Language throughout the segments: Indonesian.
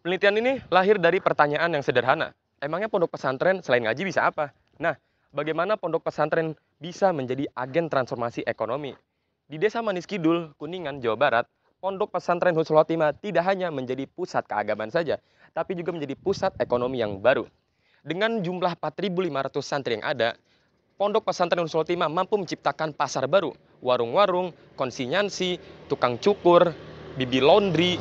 Penelitian ini lahir dari pertanyaan yang sederhana. Emangnya pondok pesantren selain ngaji bisa apa? Nah, bagaimana pondok pesantren bisa menjadi agen transformasi ekonomi? Di Desa Manis Kidul, Kuningan, Jawa Barat, pondok pesantren Husnul Khotimah tidak hanya menjadi pusat keagamaan saja, tapi juga menjadi pusat ekonomi yang baru. Dengan jumlah 4.500 santri yang ada, pondok pesantren Husnul Khotimah mampu menciptakan pasar baru, warung-warung, konsinyansi, tukang cukur, bibi laundry,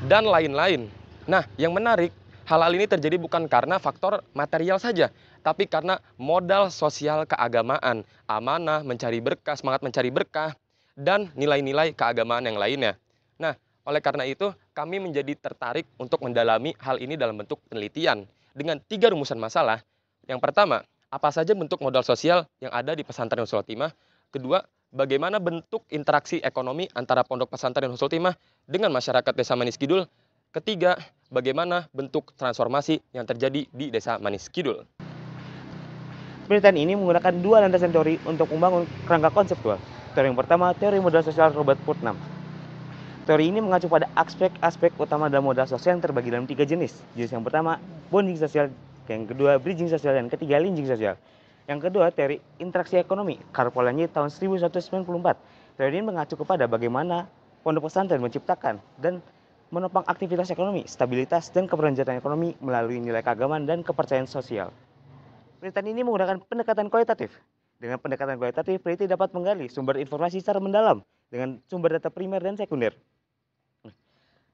dan lain-lain. Nah, yang menarik, hal ini terjadi bukan karena faktor material saja, tapi karena modal sosial keagamaan, amanah, mencari berkah, semangat mencari berkah, dan nilai-nilai keagamaan yang lainnya. Nah, oleh karena itu, kami menjadi tertarik untuk mendalami hal ini dalam bentuk penelitian dengan 3 rumusan masalah. Yang pertama, apa saja bentuk modal sosial yang ada di pesantren Husnul Khotimah? Kedua, bagaimana bentuk interaksi ekonomi antara pondok pesantren Husnul Khotimah dengan masyarakat Desa Manis Kidul? Ketiga, bagaimana bentuk transformasi yang terjadi di Desa Manis Kidul? Penelitian ini menggunakan 2 landasan teori untuk membangun kerangka konseptual. Teori yang pertama, teori modal sosial Robert Putnam. Teori ini mengacu pada aspek-aspek utama dalam modal sosial yang terbagi dalam 3 jenis. Jenis yang pertama, bonding sosial, yang kedua, bridging sosial, dan ketiga, linking sosial. Yang kedua, teori interaksi ekonomi, Karl Polanyi tahun 1194. Teori ini mengacu kepada bagaimana pondok pesantren menciptakan dan menopang aktivitas ekonomi, stabilitas, dan keberlanjutan ekonomi melalui nilai keagamaan dan kepercayaan sosial. Penelitian ini menggunakan pendekatan kualitatif. Dengan pendekatan kualitatif, peneliti dapat menggali sumber informasi secara mendalam dengan sumber data primer dan sekunder.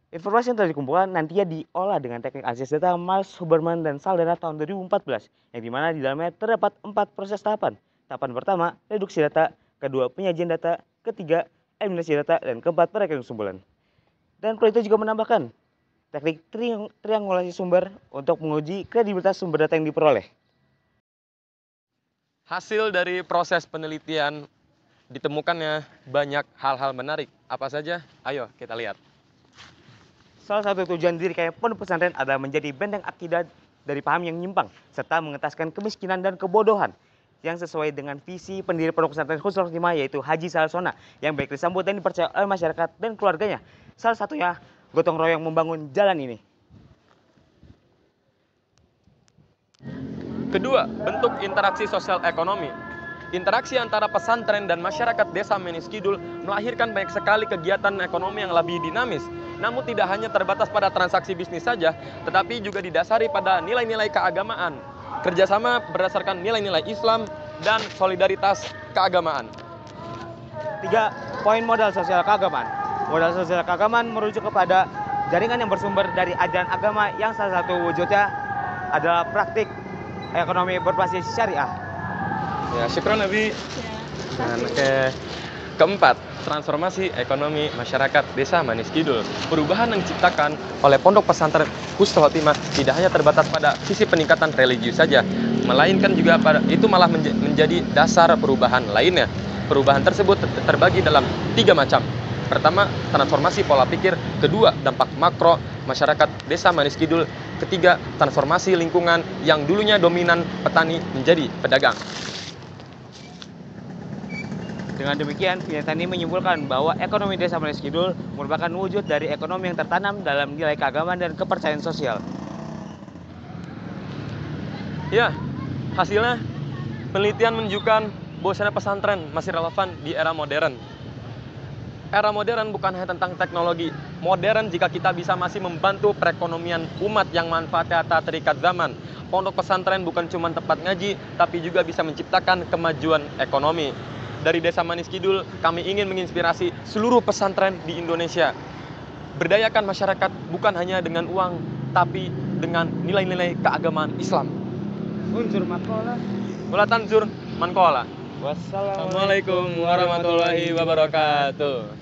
Informasi yang telah dikumpulkan nantinya diolah dengan teknik analisis data Miles, Huberman, dan Saldana tahun 2014, yang dimana di dalamnya terdapat 4 proses tahapan. Tahapan pertama, reduksi data, kedua, penyajian data, ketiga, eliminasi data, dan keempat, perekonomian kesimpulan. Dan peneliti juga menambahkan teknik triangulasi sumber untuk menguji kredibilitas sumber data yang diperoleh. Hasil dari proses penelitian ditemukannya banyak hal-hal menarik. Apa saja? Ayo kita lihat. Salah satu tujuan didirikannya pondok pesantren adalah menjadi benteng akidah dari paham yang nyimpang, serta mengentaskan kemiskinan dan kebodohan yang sesuai dengan visi pendiri pondok pesantren Husnul Khotimah, yaitu Haji Salasona, yang baik disambut dan dipercaya oleh masyarakat dan keluarganya. Salah satunya gotong royong membangun jalan ini. Kedua, bentuk interaksi sosial ekonomi. Interaksi antara pesantren dan masyarakat Desa Manis Kidul melahirkan banyak sekali kegiatan ekonomi yang lebih dinamis. Namun tidak hanya terbatas pada transaksi bisnis saja, tetapi juga didasari pada nilai-nilai keagamaan. Kerjasama berdasarkan nilai-nilai Islam dan solidaritas keagamaan. 3. Poin modal sosial keagamaan. Modal sosial keagamaan merujuk kepada jaringan yang bersumber dari ajaran agama yang salah satu wujudnya adalah praktik ekonomi berbasis syariah. Ya, syukron Nabi. Keempat, transformasi ekonomi masyarakat Desa Manis Kidul. Perubahan yang diciptakan oleh pondok pesantren Husnul Khotimah tidak hanya terbatas pada sisi peningkatan religius saja, melainkan juga itu malah menjadi dasar perubahan lainnya. Perubahan tersebut terbagi dalam 3 macam. Pertama, transformasi pola pikir. Kedua, dampak makro masyarakat Desa Manis Kidul. Ketiga, transformasi lingkungan yang dulunya dominan petani menjadi pedagang. Dengan demikian, penelitian ini menyimpulkan bahwa ekonomi Desa Manis Kidul merupakan wujud dari ekonomi yang tertanam dalam nilai keagamaan dan kepercayaan sosial. Ya, hasilnya penelitian menunjukkan bahwasanya pesantren masih relevan di era modern. Era modern bukan hanya tentang teknologi. Modern jika kita bisa masih membantu perekonomian umat yang manfaatnya tak terikat zaman. Pondok pesantren bukan cuma tempat ngaji, tapi juga bisa menciptakan kemajuan ekonomi. Dari Desa Manis Kidul, kami ingin menginspirasi seluruh pesantren di Indonesia. Berdayakan masyarakat bukan hanya dengan uang, tapi dengan nilai-nilai keagamaan Islam. Unsur makola. Wala tanzur man qala. Wassalamualaikum Assalamualaikum warahmatullahi wabarakatuh.